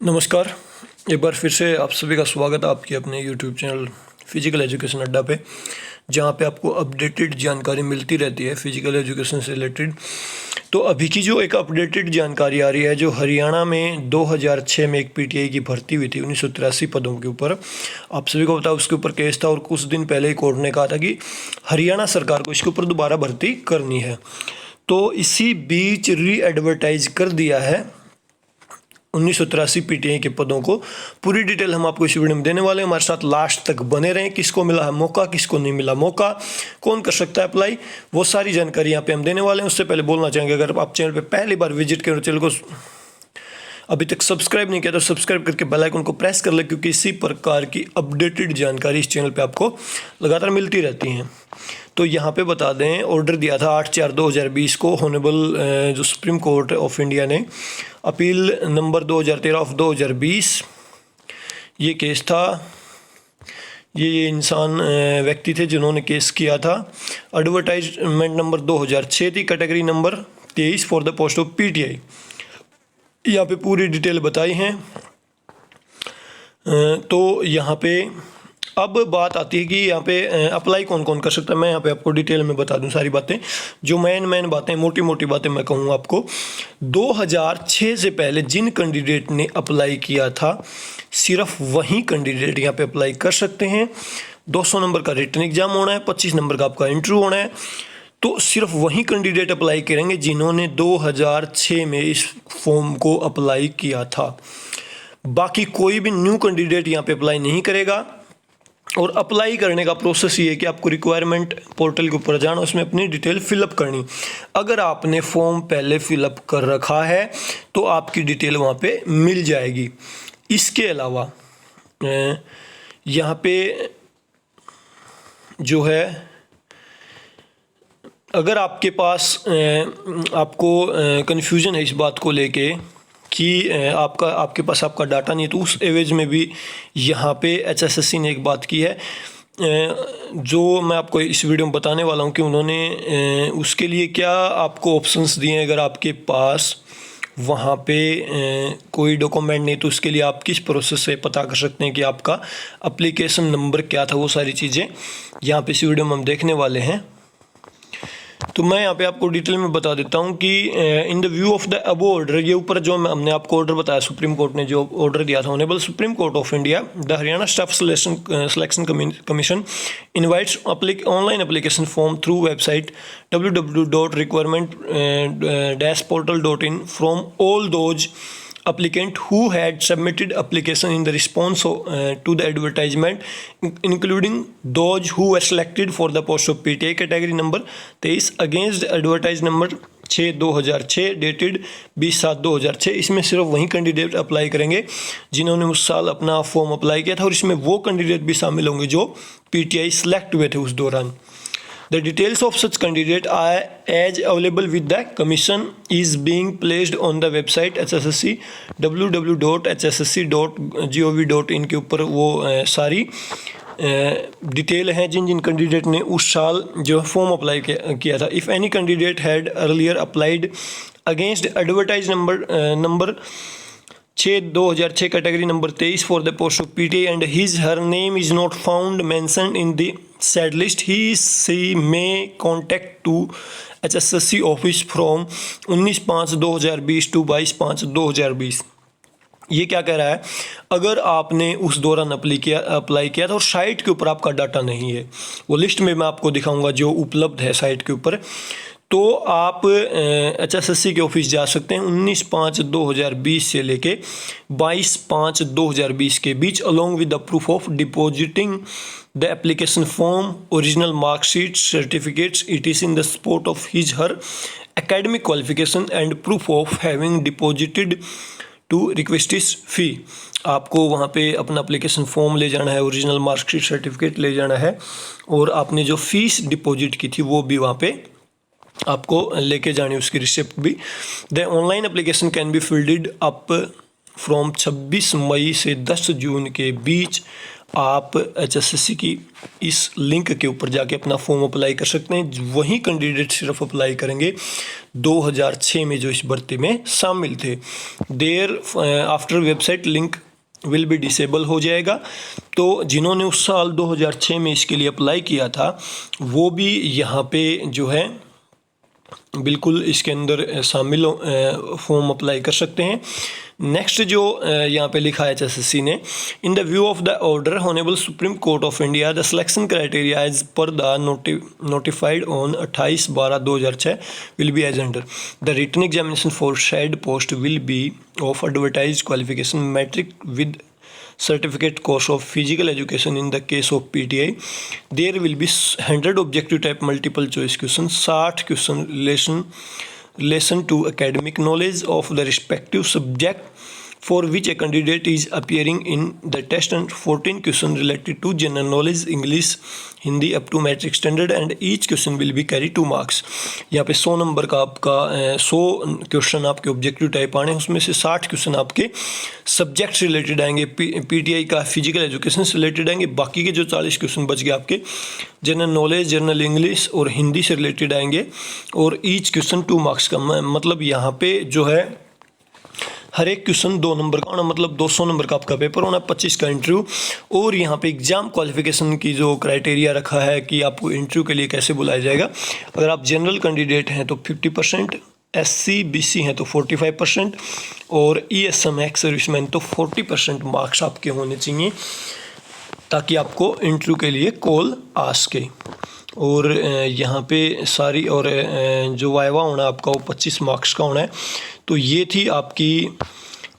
नमस्कार। एक बार फिर से आप सभी का स्वागत है आपके अपने यूट्यूब चैनल फिजिकल एजुकेशन अड्डा पे, जहाँ पे आपको अपडेटेड जानकारी मिलती रहती है फिजिकल एजुकेशन से रिलेटेड। तो अभी की जो एक अपडेटेड जानकारी आ रही है, जो हरियाणा में 2006 में एक पीटीआई की भर्ती हुई थी 1983 पदों के ऊपर। आप सभी को पता है उसके ऊपर केस था और कुछ दिन पहले ही कोर्ट ने कहा था कि हरियाणा सरकार को इसके ऊपर दोबारा भर्ती करनी है। तो इसी बीच री एडवर्टाइज कर दिया है 1983 पीटीआई के पदों को। पूरी डिटेल हम आपको इस वीडियो में देने वाले हैं, हमारे साथ लास्ट तक बने रहें। किसको मिला है मौका, किसको नहीं मिला मौका, कौन कर सकता है अप्लाई, वो सारी जानकारी यहाँ पे हम देने वाले हैं। उससे पहले बोलना चाहेंगे, अगर आप चैनल पे पहली बार विजिट करें, चैनल को अभी तक सब्सक्राइब नहीं किया तो सब्सक्राइब करके बेल आइकन को प्रेस कर ले, क्योंकि इसी प्रकार की अपडेटेड जानकारी इस चैनल पे आपको लगातार मिलती रहती हैं। तो यहाँ पे बता दें, ऑर्डर दिया था 8/4/2020 को होनेबल जो सुप्रीम कोर्ट ऑफ इंडिया ने, अपील नंबर 2013/2020 ये केस था। ये इंसान व्यक्ति थे जिन्होंने केस किया था। एडवर्टाइजमेंट नंबर 2006 थी, category number 23 for the post of PTI. यहाँ पे पूरी डिटेल बताई हैं। तो यहाँ पे अब बात आती है कि यहाँ पे अप्लाई कौन कौन कर सकता है। मैं यहाँ पे आपको डिटेल में बता दूं सारी बातें, जो मेन बातें, मोटी मोटी बातें मैं कहूँ आपको। 2006 से पहले जिन कैंडिडेट ने अप्लाई किया था, सिर्फ वही कैंडिडेट यहाँ पे अप्लाई कर सकते हैं। 200 नंबर का रिटन एग्जाम होना है, 25 नंबर का आपका इंटरव्यू होना है। तो सिर्फ वही कैंडिडेट अप्लाई करेंगे जिन्होंने 2006 में इस फॉर्म को अप्लाई किया था। बाकी कोई भी न्यू कैंडिडेट यहाँ पे अप्लाई नहीं करेगा। और अप्लाई करने का प्रोसेस ये है कि आपको रिक्वायरमेंट पोर्टल के ऊपर जाना, उसमें अपनी डिटेल फिलअप करनी। अगर आपने फॉर्म पहले फिलअप कर रखा है तो आपकी डिटेल वहाँ पे मिल जाएगी। इसके अलावा यहाँ पे जो है, अगर आपके पास आपको कन्फ्यूजन है इस बात को लेके कि आपके पास आपका डाटा नहीं है, तो उस एवज में भी यहाँ पे एचएसएससी ने एक बात की है, जो मैं आपको इस वीडियो में बताने वाला हूँ कि उन्होंने उसके लिए क्या आपको ऑप्शंस दिए हैं। अगर आपके पास वहाँ पे कोई डॉक्यूमेंट नहीं, तो उसके लिए आप किस प्रोसेस से पता कर सकते हैं कि आपका एप्लीकेशन नंबर क्या था। वो सारी चीज़ें यहाँ पे इस वीडियो में हम देखने वाले हैं। तो मैं यहाँ पे आपको डिटेल में बता देता हूँ कि इन the view of the above order, ये ऊपर जो हमने आपको ऑर्डर बताया, सुप्रीम कोर्ट ने जो ऑर्डर दिया था, honourable Supreme Court of India, the Haryana staff selection commission invites online application form through website www.requirement-portal.in from all those applicant who had submitted application in the response to the advertisement, including those who were selected for the post of PTA category number 23 against advertised number 6/2006 dated 20/7/2006। इसमें सिर्फ वही candidate apply करेंगे जिन्होंने उस साल अपना form apply किया था, और इसमें वो कैंडिडेट भी शामिल होंगे जो PTI सेलेक्ट हुए थे उस दौरान। The details of such candidate are as available with the commission is being placed on the website HSSC www.hssc.gov.in के ऊपर वो सारी डिटेल हैं जिन जिन कैंडिडेट ने उस साल जो फॉर्म अप्लाई किया था। If any candidate had earlier applied against advertise number 6/2006 category number 23 for the post of PTI and his her name is not found mentioned in the said list, he may contact to HSSC office from 19/5/2020 to 22/5/2020। ये क्या कह रहा है, अगर आपने उस दौरान apply किया था और साइट के ऊपर आपका डाटा नहीं है, वो लिस्ट में मैं आपको दिखाऊंगा जो उपलब्ध है साइट के ऊपर, तो आप HSSC के ऑफिस जा सकते हैं 19/5/2020 से लेके 22/5/2020 के बीच, along with the proof of depositing the application form, original marksheet, certificates etc in the support of his her academic qualification and proof of having deposited to requisite fee. आपको वहाँ पे अपना एप्लीकेशन फॉर्म ले जाना है, original marksheet, certificate ले जाना है, और आपने जो फीस डिपॉजिट की थी वो भी वहाँ पे आपको लेके जानी, उसकी रिसिप्ट भी। The online application can be filled up from 26 मई से 10 जून के बीच। आप HSSC की इस लिंक के ऊपर जाके अपना फॉर्म अप्लाई कर सकते हैं। वही कैंडिडेट सिर्फ अप्लाई करेंगे 2006 में जो इस भर्ती में शामिल थे। Thereafter website link will be disable हो जाएगा। तो जिन्होंने उस साल 2006 में इसके लिए अप्लाई किया था वो भी यहाँ पे जो है बिल्कुल इसके अंदर शामिल फॉर्म अप्लाई कर सकते हैं। नेक्स्ट जो यहाँ पे लिखा है HSSC ने, in the view of the order honourable Supreme Court of India the selection criteria as per the notified on 28/12/2006 will be as under. The written examination for said post will be of advertise qualification matric with certificate course of physical education in the case of PTI. There will be 100 objective type multiple choice questions, 60 question relation to academic knowledge of the respective subject for which a candidate is appearing in the test, and 14 questions related to general knowledge, English, Hindi up to metric standard, and each question will be carry 2 marks. यहाँ पे 100 number का आपका 100 question आपके objective type आने, उसमें से 60 question आपके subject से रिलेटेड आएंगे, PTI का फिजिकल एजुकेशन से रिलेटेड आएंगे। बाकी के जो 40 क्वेश्चन बच गए आपके जनरल नॉलेज, जनरल इंग्लिश और हिंदी से रिलेटेड आएंगे, और ईच क्वेश्चन 2 मार्क्स का। मतलब यहाँ पे जो है हर एक क्वेश्चन 2 नंबर का होना, मतलब 200 नंबर का आपका पेपर होना, 25 का इंटरव्यू। और यहाँ पे एग्जाम क्वालिफिकेशन की जो क्राइटेरिया रखा है कि आपको इंटरव्यू के लिए कैसे बुलाया जाएगा। अगर आप जनरल कैंडिडेट हैं तो 50%, SC BC हैं तो 45%, और ESM एक्स सर्विसमैन तो 40% मार्क्स आपके होने चाहिए ताकि आपको इंटरव्यू के लिए कॉल आ सके। और यहाँ पे सारी और जो वाइवा होना आपका वो 25 मार्क्स का होना है। तो ये थी आपकी,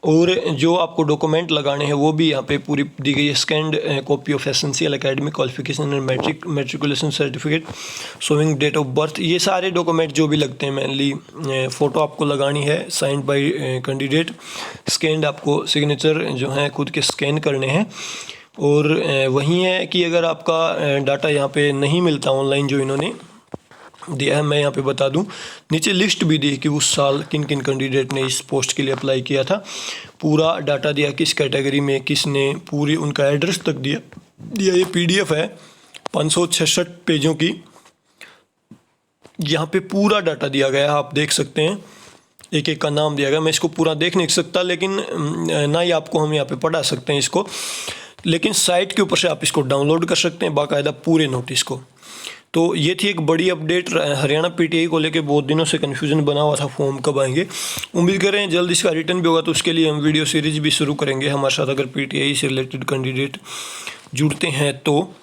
और जो आपको डॉक्यूमेंट लगाने हैं वो भी यहाँ पे पूरी दी गई है। Scanned copy of essential academic qualification and matriculation certificate showing date of birth, ये सारे डॉक्यूमेंट जो भी लगते हैं मेनली फ़ोटो आपको लगानी है साइंड बाय कैंडिडेट, स्कैंड आपको सिग्नेचर जो है खुद के स्कैन करने हैं। और वही है कि अगर आपका डाटा यहाँ पे नहीं मिलता ऑनलाइन जो इन्होंने दिया है, मैं यहाँ पे बता दूं, नीचे लिस्ट भी दी कि उस साल किन किन कैंडिडेट ने इस पोस्ट के लिए अप्लाई किया था। पूरा डाटा दिया किस कैटेगरी में किसने, पूरी उनका एड्रेस तक दिया। ये PDF है 566 पेजों की, यहाँ पे पूरा डाटा दिया गया है, आप देख सकते हैं, एक एक का नाम दिया गया। मैं इसको पूरा देख नहीं सकता, लेकिन ना ही आपको हम यहाँ पे पढ़ा सकते हैं इसको, लेकिन साइट के ऊपर से आप इसको डाउनलोड कर सकते हैं बाकायदा पूरे नोटिस को। तो ये थी एक बड़ी अपडेट हरियाणा PTI को लेके। बहुत दिनों से कन्फ्यूजन बना हुआ था फॉर्म कब आएंगे, उम्मीद कर रहे हैं जल्द इसका रिटर्न भी होगा। तो उसके लिए हम वीडियो सीरीज भी शुरू करेंगे हमारे साथ, अगर PTI से रिलेटेड कैंडिडेट जुड़ते हैं तो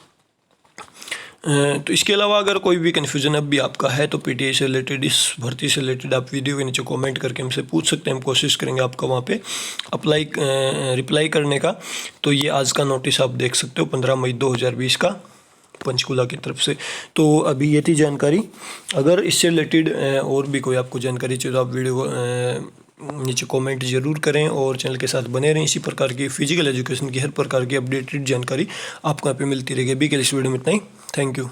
इसके अलावा अगर कोई भी कन्फ्यूजन अब भी आपका है तो PTI से रिलेटेड, इस भर्ती से रिलेटेड, आप वीडियो के नीचे कमेंट करके हमसे पूछ सकते हैं। हम कोशिश करेंगे आपका वहाँ पे रिप्लाई करने का। तो ये आज का नोटिस आप देख सकते हो 15 मई 2020 का पंचकुला की तरफ से। तो अभी ये थी जानकारी। अगर इससे रिलेटेड और भी कोई आपको जानकारी चाहिए तो आप वीडियो को नीचे कमेंट ज़रूर करें और चैनल के साथ बने रहें। इसी प्रकार की फिजिकल एजुकेशन की हर प्रकार की अपडेटेड जानकारी आपको यहाँ पे मिलती रहेगी। अभी के लिए इस वीडियो में इतना ही। Thank you.